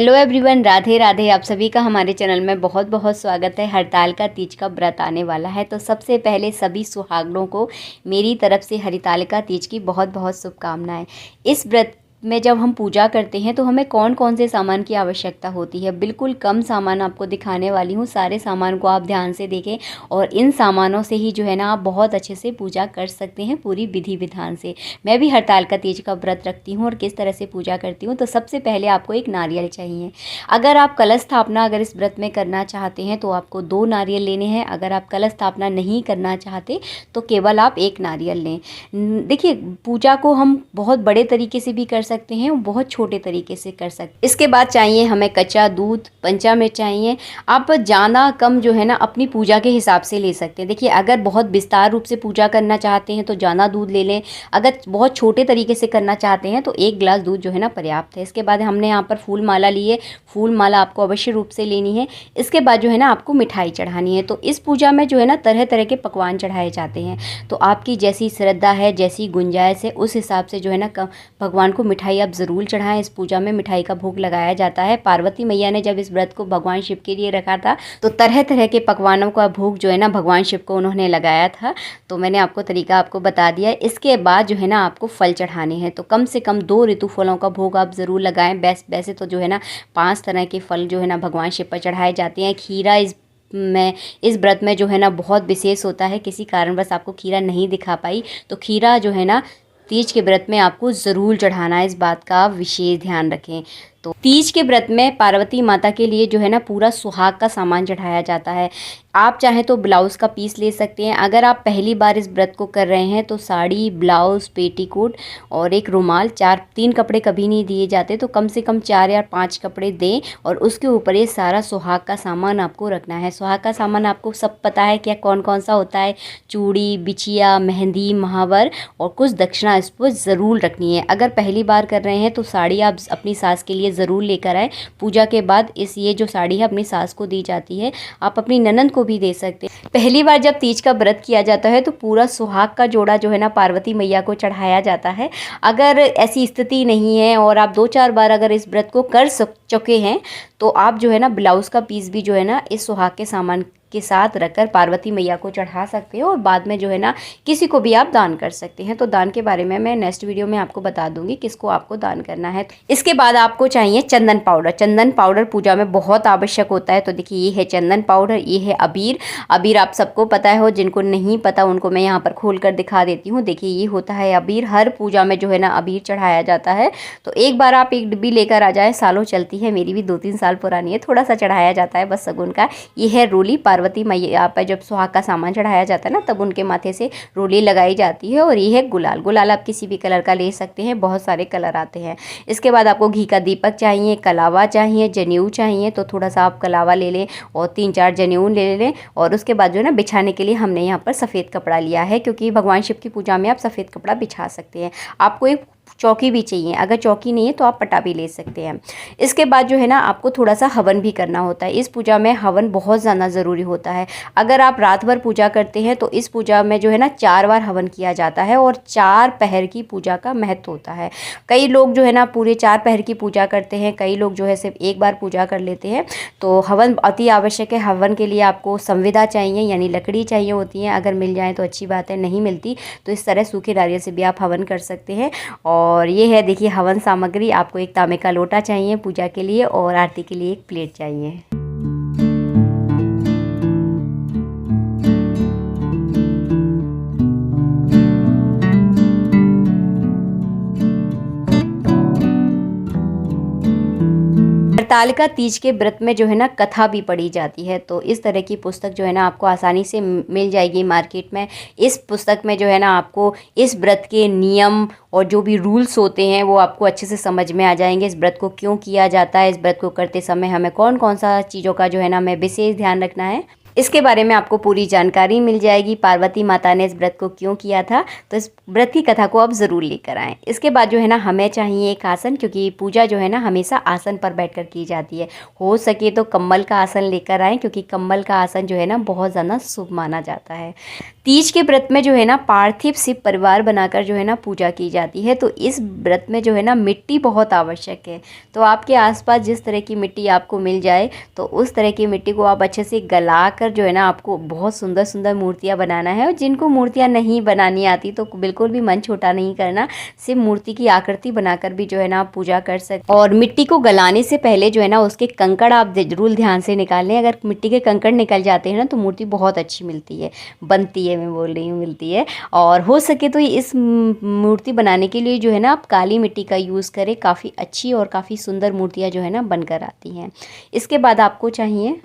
Hello everyone, Radhe Radhe. आप सभी का हमारे चैनल में बहुत बहुत स्वागत है। हरतालिका तीज का व्रत आने वाला है, तो सबसे पहले सभी सुहागनों को मेरी तरफ से हरतालिका तीज की बहुत बहुत शुभकामनाएं। इस व्रत में जब हम पूजा करते हैं तो हमें कौन कौन से सामान की आवश्यकता होती है, बिल्कुल कम सामान आपको दिखाने वाली हूँ। सारे सामान को आप ध्यान से देखें और इन सामानों से ही जो है ना आप बहुत अच्छे से पूजा कर सकते हैं पूरी विधि विधान से। मैं भी हरतालिका तीज का व्रत रखती हूँ और किस तरह से पूजा करती हूँ। तो सबसे पहले आपको एक नारियल चाहिए। अगर आप कलश स्थापना अगर इस व्रत में करना चाहते हैं तो आपको 2 नारियल लेने हैं। अगर आप कलश स्थापना नहीं करना चाहते तो केवल आप 1 नारियल लें। देखिए, पूजा को हम बहुत बड़े तरीके से भी कर सकते हैं और बहुत छोटे तरीके से कर सकते हैं। इसके बाद चाहिए हमें कच्चा दूध, पंचामृत चाहिए। आप ज़्यादा कम जो है ना अपनी पूजा के हिसाब से ले सकते हैं। देखिए, अगर बहुत विस्तार रूप से पूजा करना चाहते हैं तो ज़्यादा दूध ले लें। अगर बहुत छोटे तरीके से करना चाहते हैं तो 1 गिलास दूध जो है ना पर्याप्त है। इसके बाद हमने यहाँ पर फूल माला ली है। फूल माला आपको अवश्य रूप से लेनी है। इसके बाद जो है ना आपको मिठाई चढ़ानी है। तो इस पूजा में जो है ना तरह तरह के पकवान चढ़ाए जाते हैं। तो आपकी जैसी श्रद्धा है, जैसी गुंजाइश है, उस हिसाब से जो है ना भगवान को मिठाई आप ज़रूर चढ़ाएं। इस पूजा में मिठाई का भोग लगाया जाता है। पार्वती मैया ने जब इस व्रत को भगवान शिव के लिए रखा था तो तरह तरह के पकवानों का भोग जो है ना भगवान शिव को उन्होंने लगाया था। तो मैंने आपको तरीका आपको बता दिया। इसके बाद जो है ना आपको फल चढ़ाने हैं। तो कम से कम 2 ऋतु फलों का भोग आप ज़रूर लगाएं। वैसे तो जो है ना 5 तरह के फल जो है ना भगवान शिव पर चढ़ाए जाते हैं। खीरा इस व्रत में जो है ना बहुत विशेष होता है। किसी कारणवश आपको खीरा नहीं दिखा पाई तो खीरा जो है ना तीज के व्रत में आपको ज़रूर चढ़ाना है। इस बात का विशेष ध्यान रखें। तो तीज के व्रत में पार्वती माता के लिए जो है ना पूरा सुहाग का सामान चढ़ाया जाता है। आप चाहें तो ब्लाउज़ का पीस ले सकते हैं। अगर आप पहली बार इस व्रत को कर रहे हैं तो साड़ी, ब्लाउज़, पेटीकोट और एक रुमाल, 3 कपड़े कभी नहीं दिए जाते। तो कम से कम 4 या 5 कपड़े दें और उसके ऊपर ये सारा सुहाग का सामान आपको रखना है। सुहाग का सामान आपको सब पता है क्या कौन कौन सा होता है। चूड़ी, बिछिया, मेहंदी, महावर और कुछ दक्षिणा इस पर ज़रूर रखनी है। अगर पहली बार कर रहे हैं तो साड़ी आप अपनी सास के लिए ज़रूर लेकर आए। पूजा के बाद ये जो साड़ी है अपनी सास को दी जाती है। आप अपनी ननद को भी दे सकते हैं। पहली बार जब तीज का व्रत किया जाता है तो पूरा सुहाग का जोड़ा जो है ना पार्वती मैया को चढ़ाया जाता है। अगर ऐसी स्थिति नहीं है और आप 2-4 बार अगर इस व्रत को कर चुके हैं तो आप जो है ना ब्लाउज़ का पीस भी जो है ना इस सुहाग के सामान के साथ रखकर पार्वती मैया को चढ़ा सकते हो और बाद में जो है ना किसी को भी आप दान कर सकते हैं। तो दान के बारे में मैं नेक्स्ट वीडियो में आपको बता दूंगी किसको आपको दान करना है। इसके बाद आपको चाहिए चंदन पाउडर। चंदन पाउडर पूजा में बहुत आवश्यक होता है। तो देखिए, ये है चंदन पाउडर, ये है अबीर। अबीर आप सबको पता हो, जिनको नहीं पता उनको मैं यहाँ पर खोल कर दिखा देती हूँ। देखिए, ये होता है अबीर। हर पूजा में जो है ना अबीर चढ़ाया जाता है। तो एक बार आप एक डिब्बी लेकर आ जाए, सालों चलती है। मेरी भी 2-3 साल पुरानी है। थोड़ा सा चढ़ाया जाता है बस सगुन का। ये है रोली। पार्वती मैया पर जब सुहाग का सामान चढ़ाया जाता है ना तब उनके माथे से रोली लगाई जाती है। और ये है गुलाल। गुलाल आप किसी भी कलर का ले सकते हैं, बहुत सारे कलर आते हैं। इसके बाद आपको घी का दीपक चाहिए, कलावा चाहिए, जनेऊ चाहिए। तो थोड़ा सा आप कलावा ले लें और 3-4 जनेऊ ले लें। और उसके बाद जो है ना बिछाने के लिए हमने यहाँ पर सफ़ेद कपड़ा लिया है, क्योंकि भगवान शिव की पूजा में आप सफ़ेद कपड़ा बिछा सकते हैं। आपको एक चौकी भी चाहिए। अगर चौकी नहीं है तो आप पटा भी ले सकते हैं। इसके बाद जो है ना आपको थोड़ा सा हवन भी करना होता है। इस पूजा में हवन बहुत ज़्यादा ज़रूरी होता है। अगर आप रात भर पूजा करते हैं तो इस पूजा में जो है ना 4 बार हवन किया जाता है और 4 पहर की पूजा का महत्व होता है। कई लोग जो है ना पूरे 4 पहर की पूजा करते हैं, कई लोग जो है सिर्फ 1 बार पूजा कर लेते हैं। तो हवन अति आवश्यक है। हवन के लिए आपको संविदा चाहिए, यानी लकड़ी चाहिए होती है। अगर मिल जाए तो अच्छी बात है, नहीं मिलती तो इस तरह सूखे नारियल से भी आप हवन कर सकते हैं। और ये है देखिए हवन सामग्री। आपको एक तांबे का लोटा चाहिए पूजा के लिए और आरती के लिए एक प्लेट चाहिए। हरतालिका तीज के व्रत में जो है ना कथा भी पढ़ी जाती है। तो इस तरह की पुस्तक जो है ना आपको आसानी से मिल जाएगी मार्केट में। इस पुस्तक में जो है ना आपको इस व्रत के नियम और जो भी रूल्स होते हैं वो आपको अच्छे से समझ में आ जाएंगे। इस व्रत को क्यों किया जाता है, इस व्रत को करते समय हमें कौन कौन सा चीज़ों का जो है ना हमें विशेष ध्यान रखना है। इसके बारे में आपको पूरी जानकारी मिल जाएगी। पार्वती माता ने इस व्रत को क्यों किया था, तो इस व्रत की कथा को आप ज़रूर लेकर आएँ। इसके बाद जो है ना हमें चाहिए एक आसन, क्योंकि पूजा जो है ना हमेशा आसन पर बैठकर की जाती है। हो सके तो कम्बल का आसन लेकर आएँ, क्योंकि कम्बल का आसन जो है ना बहुत ज़्यादा शुभ माना जाता है। तीज के व्रत में जो है ना पार्थिव शिव परिवार बनाकर जो है ना पूजा की जाती है। तो इस व्रत में जो है ना मिट्टी बहुत आवश्यक है। तो आपके आसपास जिस तरह की मिट्टी आपको मिल जाए तो उस तरह की मिट्टी को आप अच्छे से गला कर जो है ना आपको बहुत सुंदर सुंदर मूर्तियाँ बनाना है। और जिनको मूर्तियाँ नहीं बनानी आती तो बिल्कुल भी मन छोटा नहीं करना, सिर्फ मूर्ति की आकृति बनाकर भी जो है ना आप पूजा कर सकते। और मिट्टी को गलाने से पहले जो है ना उसके कंकड़ आप जरूर ध्यान से निकाल लें। अगर मिट्टी के कंकड़ निकल जाते हैं ना तो मूर्ति बहुत अच्छी मिलती है, बनती है, मैं बोल रही हूँ मिलती है। और हो सके तो इस मूर्ति बनाने के लिए जो है ना आप काली मिट्टी का यूज़ करें, काफ़ी अच्छी और काफ़ी सुंदर मूर्तियाँ जो है ना बनकर आती हैं। इसके बाद आपको चाहिए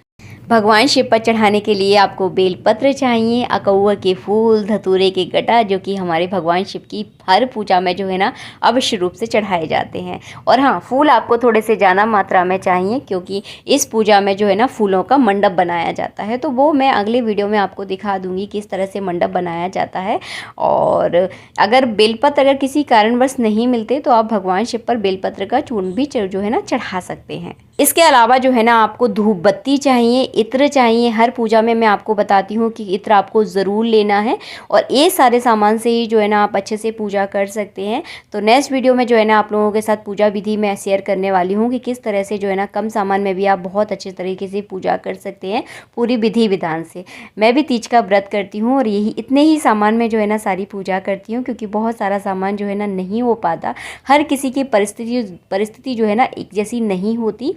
भगवान शिव पर चढ़ाने के लिए आपको बेलपत्र चाहिए, अकउआ के फूल, धतूरे के गटा, जो कि हमारे भगवान शिव की हर पूजा में जो है ना अवश्य रूप से चढ़ाए जाते हैं। और हाँ, फूल आपको थोड़े से ज़्यादा मात्रा में चाहिए, क्योंकि इस पूजा में जो है ना फूलों का मंडप बनाया जाता है। तो वो मैं अगले वीडियो में आपको दिखा दूँगी किस तरह से मंडप बनाया जाता है। और अगर बेलपत्र अगर किसी कारणवश नहीं मिलते तो आप भगवान शिव पर बेलपत्र का चूर्ण भी जो है ना चढ़ा सकते हैं। इसके अलावा जो है ना आपको धूप बत्ती चाहिए, इत्र चाहिए। हर पूजा में मैं आपको बताती हूँ कि इत्र आपको ज़रूर लेना है, और ये सारे सामान से ही जो है ना आप अच्छे से पूजा कर सकते हैं। तो नेक्स्ट वीडियो में जो है ना आप लोगों के साथ पूजा विधि मैं शेयर करने वाली हूँ कि किस तरह से जो है ना कम सामान में भी आप बहुत अच्छे तरीके से पूजा कर सकते हैं, पूरी विधि विधान से। मैं भी तीज का व्रत करती हूँ और यही इतने ही सामान में जो है ना सारी पूजा करती हूँ, क्योंकि बहुत सारा सामान जो है ना नहीं हो पाता। हर किसी की परिस्थिति जो है ना एक जैसी नहीं होती।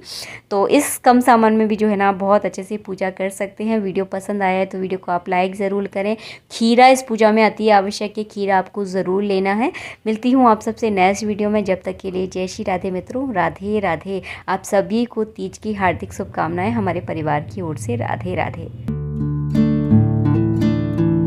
तो इस कम सामान में भी जो है ना आप बहुत अच्छे से पूजा कर सकते हैं। वीडियो पसंद आया है तो वीडियो को आप लाइक ज़रूर करें। खीरा इस पूजा में अति आवश्यक है, खीरा आपको ज़रूर लेना है। मिलती हूँ आप सबसे नेक्स्ट वीडियो में, जब तक के लिए जय श्री राधे मित्रों, राधे राधे। आप सभी को तीज की हार्दिक शुभकामनाएं हमारे परिवार की ओर से। राधे राधे।